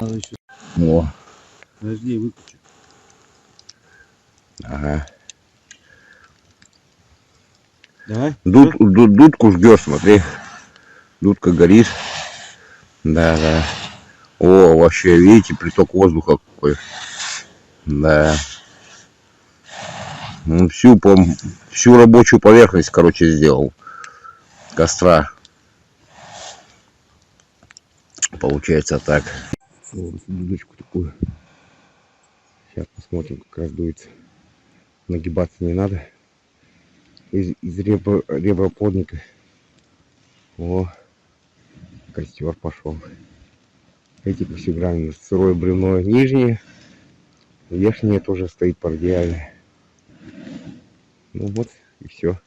Надо еще. О. Подожди, я выключу. Ага. Давай. Дудку ждешь, смотри. Дудка горит. Да, да. О, вообще, видите, приток воздуха какой. Да. Ну, всю рабочую поверхность, короче, сделал. Костра. Получается так. Вот дудочку такую. Сейчас посмотрим, как раздуется. Нагибаться не надо. Из реброплодника. О, костер пошел. Эти все грани. Сырое бревно нижнее. Верхнее тоже стоит пародиально. Ну вот и все.